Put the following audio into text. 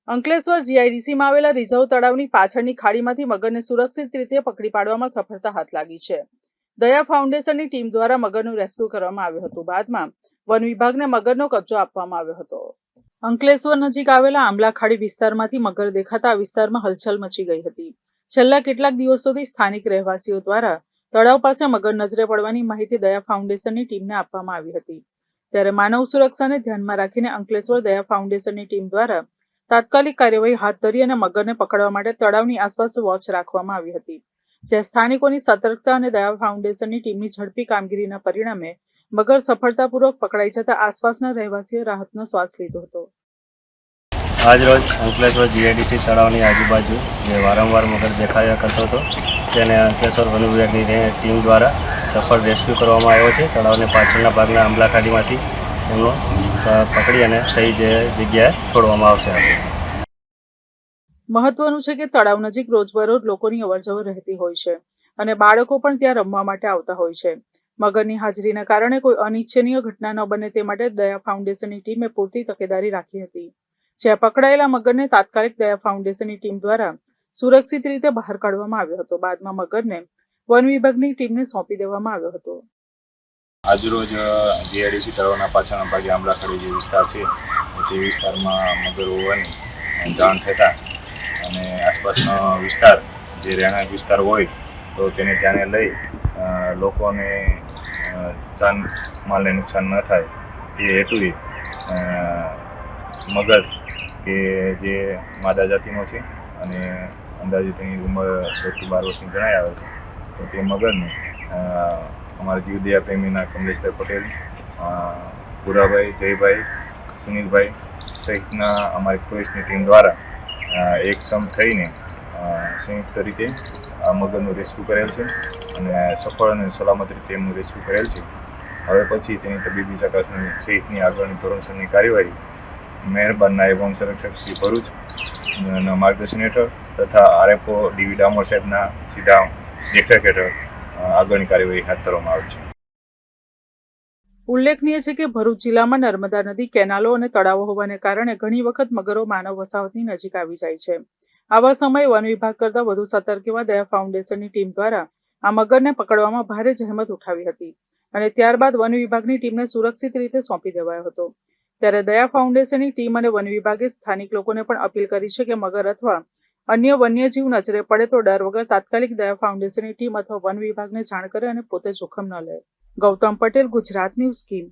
અંકલેશ્વર જીઆઈડીસીમાં આવેલા રિઝર્વ તળાવની પાછળની ખાડીમાંથી મગરને સુરક્ષિત રીતે પકડી પાડવામાં સફળતા હાથ લાગી છે. દયા ફાઉન્ડેશનની ટીમ દ્વારા મગરનું રેસ્ક્યુ કરવામાં આવ્યું હતું. બાદમાં વન વિભાગને મગરનો કબજો આપવામાં આવ્યો હતો. અંકલેશ્વર નજીક આવેલા આંબલા ખાડી વિસ્તારમાંથી મગર દેખાતા આ વિસ્તારમાં હલચલ મચી ગઈ હતી. છેલ્લા કેટલાક દિવસોથી સ્થાનિક રહેવાસીઓ દ્વારા તળાવ પાસે મગર નજરે પડવાની માહિતી દયા ફાઉન્ડેશનની ટીમને આપવામાં આવી હતી. ત્યારે માનવ સુરક્ષાને ધ્યાનમાં રાખીને અંકલેશ્વર દયા ફાઉન્ડેશનની ટીમ દ્વારા તાત્કાલિક કાર્યવાહી હાથ ધરી અને મગરને પકડવા માટે તળાવની આસપાસ વોચ રાખવામાં આવી હતી. જ્યાં સ્થાનિકોની સતર્કતા અને દયા ફાઉન્ડેશનની ટીમની ઝડપી કામગીરીના પરિણામે મગર સફળતાપૂર્વક પકડાઈ જતા આસપાસના રહેવાસીઓએ રાહતનો શ્વાસ લીધો હતો. આજ રોજ અંકલેશ્વર જીઆઈડીસી તળાવની આજુબાજુ જે વારંવાર મગર દેખાયા કરતો હતો તેને અંકલેશ્વર વન વિભાગની ટીમ દ્વારા સફળ રેસ્ક્યુ કરવામાં આવ્યો છે. તળાવને પાછળના ભાગના આંબલા ખાડીમાંથી એમનો પકડી અને સહી જગ્યાએ છોડવામાં આવશે. મહત્વનું છે કે તળાવ નજીક રોજબરોજ લોકોની અવરજવર રહેતી હોય છે અને બાળકો પણ ત્યાં રમવા માટે આવતા હોય છે. મગરની હાજરીના કારણે કોઈ અનિચ્છનીય ઘટના ન બને તે માટે દયા ફાઉન્ડેશનની ટીમે પૂરતી તકેદારી રાખી હતી. જ્યાં પકડાયેલા મગરને તાત્કાલિક દયા ફાઉન્ડેશનની ટીમ દ્વારા સુરક્ષિત રીતે બહાર કાઢવામાં આવ્યો હતો. બાદમાં મગરને વન વિભાગની ટીમને સોંપી દેવામાં આવ્યો હતો. આજરોજ જીઆઈડીસી તળાવના પાછળના ભાગે આંબલા ખાડી જે વિસ્તાર છે તે વિસ્તારમાં મગર હોવાની જાણ થતાં અને આસપાસનો વિસ્તાર જે રહેણાંક વિસ્તાર હોય તો તેને ધ્યાને લઈ લોકોને જાનમાલને નુકસાન ન થાય તે હેતુએ મગર કે જે માદા જાતિનો છે અને અંદાજે તેની ઉંમર 10 થી 12 વર્ષની જણાઈ આવે છે તો તે મગરને અમારા જીવદયા પ્રેમીના કમલેશભાઈ પટેલ, ભૂરાભાઈ, જયભાઈ, સુનિલભાઈ સહિતના અમારી પોલીસની ટીમ દ્વારા એકસમ થઈને સંયુક્ત રીતે આ મગરનું રેસ્ક્યુ કરેલ છે અને સફળ અને સલામત રીતે એમનું રેસ્ક્યુ કરેલ છે. હવે પછી તેની તબીબી ચકાસણી સહિતની આગળની ધોરણસરની કાર્યવાહી મહેરબાન નાયબ વન સંરક્ષક શ્રી ભરૂચના માર્ગદર્શન હેઠળ તથા આરએફઓ ડીવી ડામોર સાહેબના સીધા દેખરેખ હેઠળ આગળની કાર્યવાહી હાથ ધરવામાં આવે છે. ઉલ્લેખનીય છે કે ભરૂચ જિલ્લામાં નર્મદા નદી, કેનાલો અને તળાવો હોવાને કારણે ઘણી વખત મગરો માનવ વસાહતની નજીક આવી જાય છે. આવા સમયે વન વિભાગ કરતાં વધુ સતર્ક એવા દયા ફાઉન્ડેશનની ટીમ દ્વારા આ મગરને પકડવામાં ભારે જહેમત ઉઠાવી હતી અને ત્યારબાદ વન વિભાગની ટીમને સુરક્ષિત રીતે સોંપી દેવાયો હતો. ત્યારે દયા ફાઉન્ડેશનની ટીમ અને વન વિભાગે સ્થાનિક લોકોને પણ અપીલ કરી છે કે મગર અથવા અન્ય વન્યજીવ નજરે પડે તો ડર વગર તાત્કાલિક દયા ફાઉન્ડેશનની ટીમ અથવા વન વિભાગને જાણ કરે અને પોતે જોખમ ન લે. Gautam Patel, Gujarat news scheme.